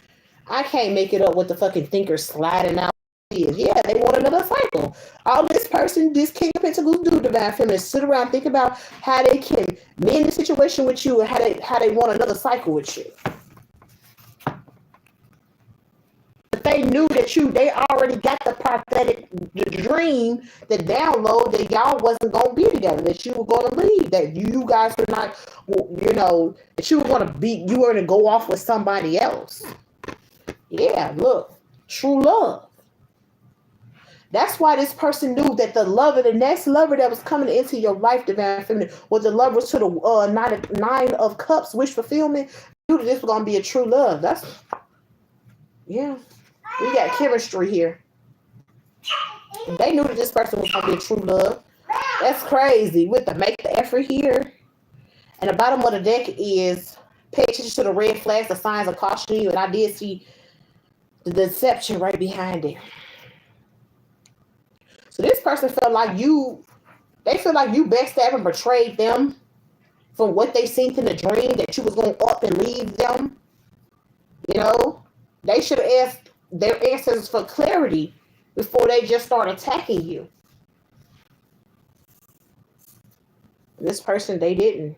I can't make it up with the fucking thinker sliding out. Yeah, they want another cycle. All this person, this King of Pentacles do, Divine Feminine, sit around think about how they can mend the situation with you and how they want another cycle with you. But they knew that they already got the prophetic, the dream, the download that y'all wasn't going to be together, that you were going to leave, that you guys were not, that you were going to you were going to go off with somebody else. Yeah, look, true love. That's why this person knew that the next lover that was coming into your life, Divine Feminine, was the lover to the nine of cups, wish fulfillment. Knew that this was going to be a true love. Yeah. We got chemistry here. They knew that this person was going to be a true love. That's crazy. With the make the effort here. And the bottom of the deck is pay attention to the red flags, the signs of caution you. And I did see the deception right behind it. So this person felt like they feel like you backstabbed and betrayed them from what they seen in the dream, that you was going to up and leave them. They should have asked their ancestors for clarity before they just start attacking you. This person, they didn't.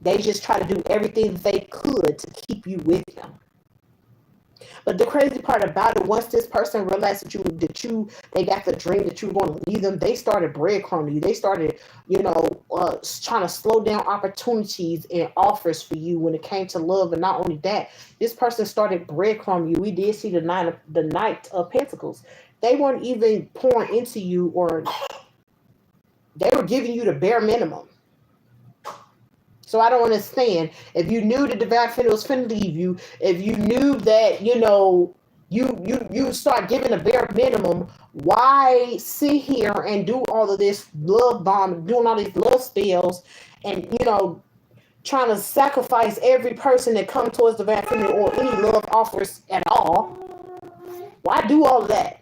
They just try to do everything they could to keep you with them. But the crazy part about it, once this person realized that they got the dream that you were going to leave them, they started breadcrumbing you. They started, trying to slow down opportunities and offers for you when it came to love. And not only that, this person started breadcrumbing you. We did see the Knight of Pentacles. They weren't even pouring into you, or they were giving you the bare minimum. So I don't understand. If you knew the Divine Feminine was finna leave you, if you knew that, you start giving the bare minimum, why sit here and do all of this love bomb, doing all these love spells, and, trying to sacrifice every person that comes towards the Divine Feminine or any love offers at all? Why do all of that?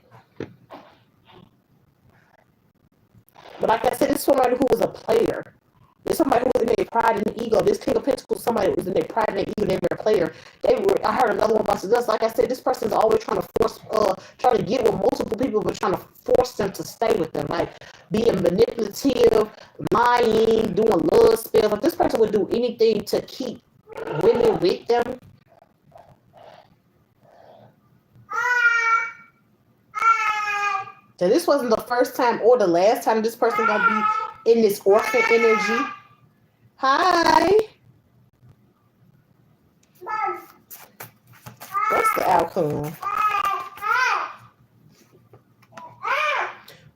But like I said, it's somebody who was a player. There's somebody who was in their pride and ego. This King of Pentacles, somebody who was in their pride and their ego, they were a player. I heard another one about this. Like I said, this person's always trying to force, trying to get with multiple people, but trying to force them to stay with them. Like being manipulative, lying, doing love spells. Like this person would do anything to keep women with them. So this wasn't the first time or the last time this person gonna be in this orphan energy. Hi. What's the outcome?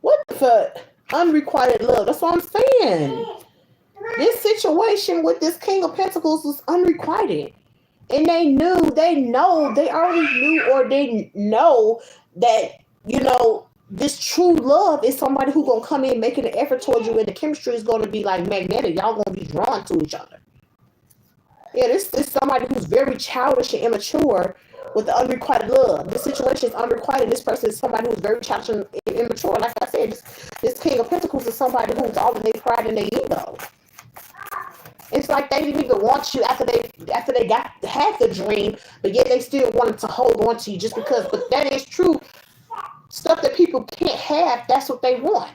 What the unrequited love? That's what I'm saying. This situation with this King of Pentacles was unrequited. And they already knew or didn't know that, this true love is somebody who's going to come in making an effort towards you, and the chemistry is going to be like magnetic. Y'all going to be drawn to each other. Yeah, this is somebody who's very childish and immature with the unrequited love. This situation is unrequited. This person is somebody who's very childish and immature. Like I said, this King of Pentacles is somebody who's all in their pride and their ego. It's like they didn't even want you after they had the dream, but yet they still wanted to hold on to you just because. But that is true. Stuff that people can't have, that's what they want.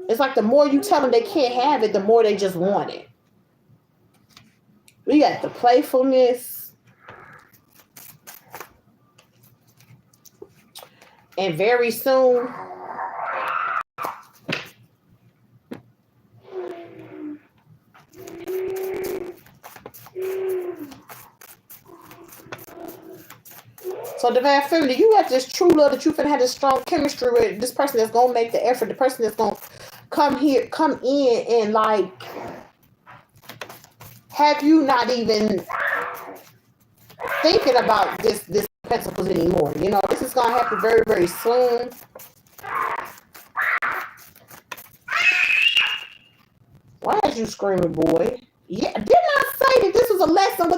It's like the more you tell them they can't have it, the more they just want it. We got the playfulness. And very soon, so divine feminine, you got this true love that you finna have this strong chemistry with this person that's gonna make the effort, the person that's gonna come in and like have you not even thinking about this Pentacles anymore. This is gonna happen very, very soon. Why is you screaming, boy? Yeah, didn't I say that this was a lesson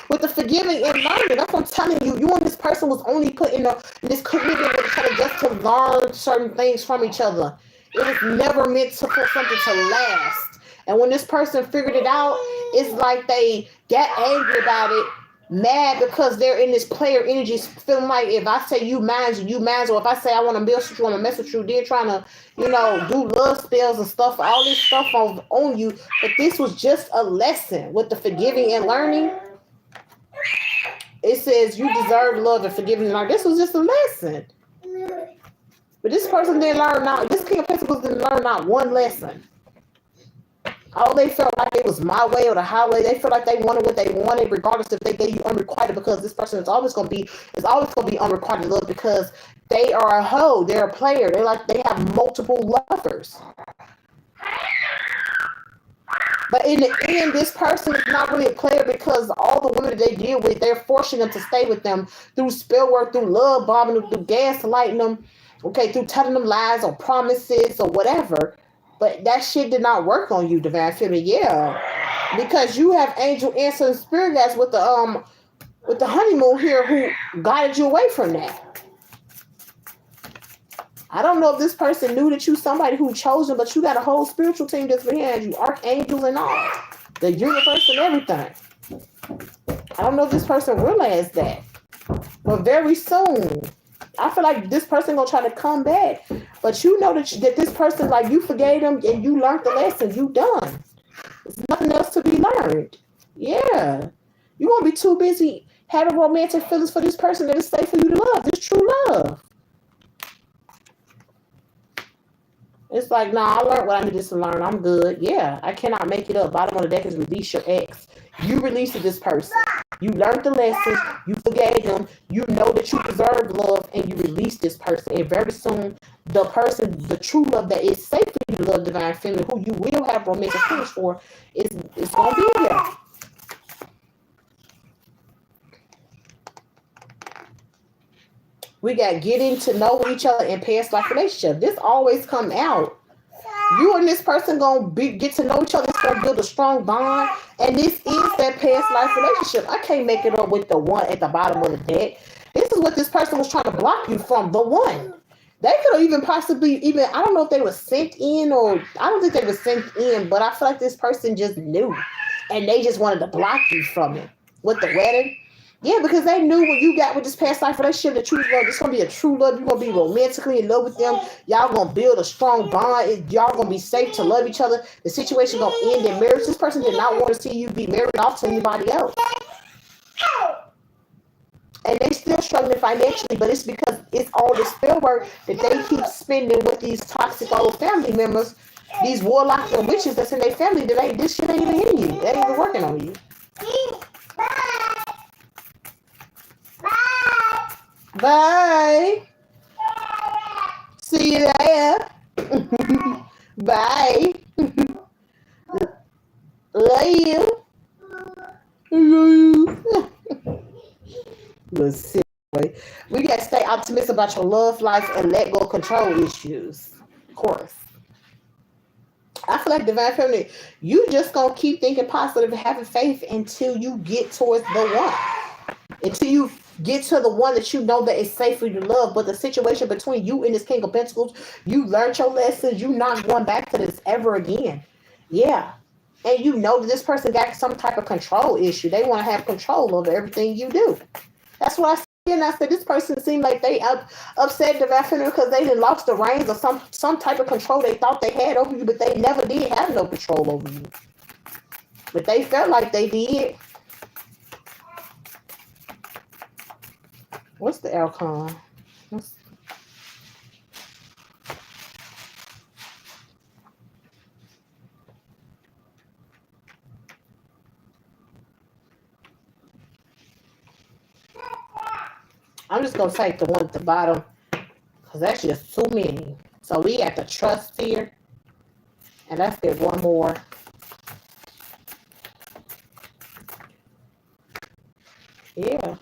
with the forgiving and learning? That's what I'm telling you. You and this person was only put in this commitment with each other just to learn certain things from each other. It was never meant for something to last. And when this person figured it out, it's like they got angry about it, mad because they're in this player energy, feeling like if I say you mine, or if I say I want to mess with you, I want to mess with you, they're trying to, do love spells and stuff, all this stuff on you. But this was just a lesson with the forgiving and learning. It says you deserve love and forgiving and learning. This was just a lesson. But this person didn't learn this King of Pentacles didn't learn not one lesson. All they felt like it was my way or the highway. They felt like they wanted what they wanted, regardless if they gave you unrequited, because this person is always gonna be unrequited love because they are a hoe, they're a player. They have multiple lovers. But in the end, this person is not really a player because all the women that they deal with, they're forcing them to stay with them through spell work, through love bombing them, through gaslighting them, through telling them lies or promises or whatever. But that shit did not work on you, divine feminine. Yeah, because you have angel, answer, and spirit guides with the honeymoon here who guided you away from that. I don't know if this person knew that you somebody who chose them, but you got a whole spiritual team that's behind you, archangels and all, the universe and everything. I don't know if this person realized that, but very soon, I feel like this person gonna try to come back, but you know that this person, like, you forgave them and you learned the lesson. You done. There's nothing else to be learned. Yeah, you won't be too busy having romantic feelings for this person that is safe for you to love. This true love. It's like, nah, I learned what I needed to learn. I'm good. Yeah, I cannot make it up. Bottom of the deck is release your ex. You released this person. You learned the lesson. You forgave them. You know that you deserve love, and you release this person. And very soon, the person, the true love that is safe for you to love, divine feminine, who you will have romantic feelings for, is going to be here. We got getting to know each other in past life relationship. This always come out. You and this person get to know each other. It's gonna build a strong bond, and this is that past life relationship. I can't make it up with the one at the bottom of the deck. This is what this person was trying to block you from. The one. They could have even possibly even I don't know if they were sent in or I don't think they were sent in, but I feel like this person just knew and they just wanted to block you from it with the wedding. Yeah, because they knew when you got with this past life relationship that you was going, this gonna be a true love. You're gonna be romantically in love with them. Y'all gonna build a strong bond. Y'all gonna be safe to love each other. The situation gonna end in marriage. This person did not want to see you be married off to anybody else. And they still struggling financially, but it's because it's all the spell work that they keep spending with these toxic old family members, these warlocks and witches that's in their family that ain't this shit ain't even in you. They ain't even working on you. Bye. See you there. Bye. Love you. Let's see. We gotta stay optimistic about your love life and let go of control issues. Of course. I feel like divine feminine, you just gonna keep thinking positive and having faith until you get towards the one. Until you get to the one that you know that is safe for you to love. But the situation between you and this King of Pentacles, you learned your lessons. You not going back to this ever again. Yeah. And you know that this person got some type of control issue. They want to have control over everything you do. That's what I said. And I said this person seemed like they upset divine feminine because they done lost the reins or some type of control they thought they had over you, but they never did have no control over you. But they felt like they did. What's the outcome? I'm just going to take the one at the bottom because that's just too many. So we got the trust here. And let's get one more. Yeah.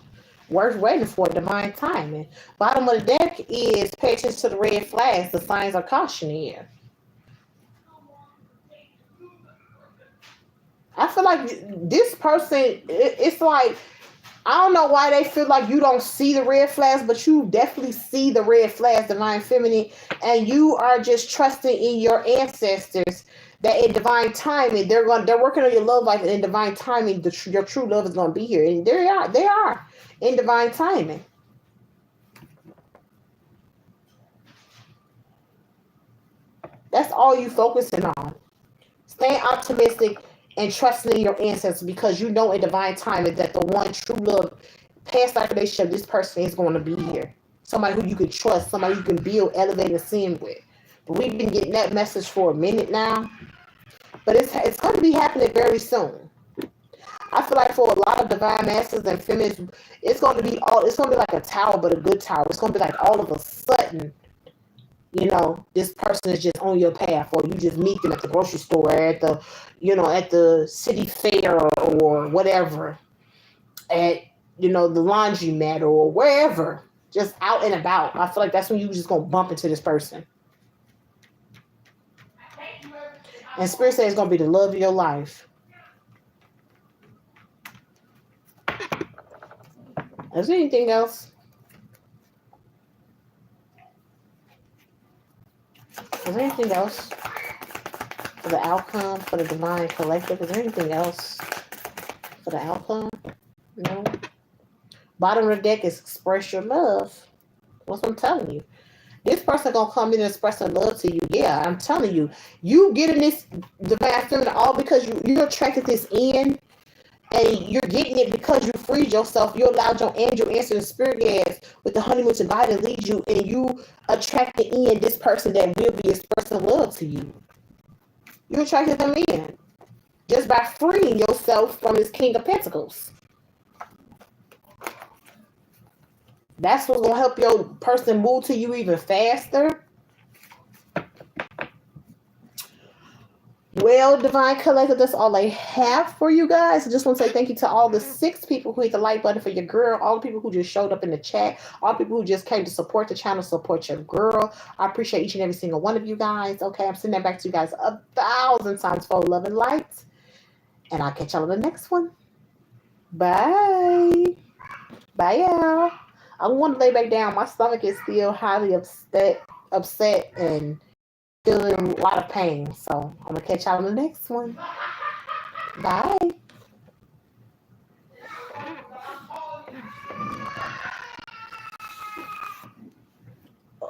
Worth waiting for, divine timing. Bottom of the deck is pay attention to the red flags. The signs of caution here. I feel like this person, it's like, I don't know why they feel like you don't see the red flags, but you definitely see the red flags, divine feminine, and you are just trusting in your ancestors that in divine timing they're working on your love life, and in divine timing your true love is going to be here, and they are in divine timing. That's all you focusing on. Staying optimistic and trusting in your ancestors because you know in divine timing that the one true love, past life relationship, this person is going to be here. Somebody who you can trust, somebody you can build, elevate, and send with. But we've been getting that message for a minute now. But it's going to be happening very soon. I feel like for a lot of divine masters and feminists, it's going to be like a tower, but a good tower. It's going to be like all of a sudden, this person is just on your path, or you just meet them at the grocery store, at the city fair or whatever, at, the laundromat or wherever, just out and about. I feel like that's when you just gonna bump into this person. And Spirit says it's gonna be the love of your life. Is there anything else? Is there anything else for the outcome, for the divine collective? Is there anything else for the outcome? No. Bottom of the deck is express your love. What's I'm telling you? This person gonna come in and express their love to you. Yeah, I'm telling you. You getting this divine feminine all because you attracted this in, and you're getting it because you freed yourself. You allowed your angel answer the spirit gas with the honeymoon to guide and lead you, and you attracted in this person that will be expressing love to you. You attracted them in just by freeing yourself from this King of Pentacles. That's what's going to help your person move to you even faster. Well, Divine Collective, that's all I have for you guys. I just want to say thank you to all the 6 people who hit the like button for your girl, all the people who just showed up in the chat, all the people who just came to support the channel, support your girl. I appreciate each and every single one of you guys. Okay, I'm sending that back to you guys 1,000 times for love and light. And I'll catch y'all in the next one. Bye. Bye, y'all. I want to lay back down. My stomach is still highly upset and feeling a lot of pain. So I'm gonna catch y'all in the next one. Bye.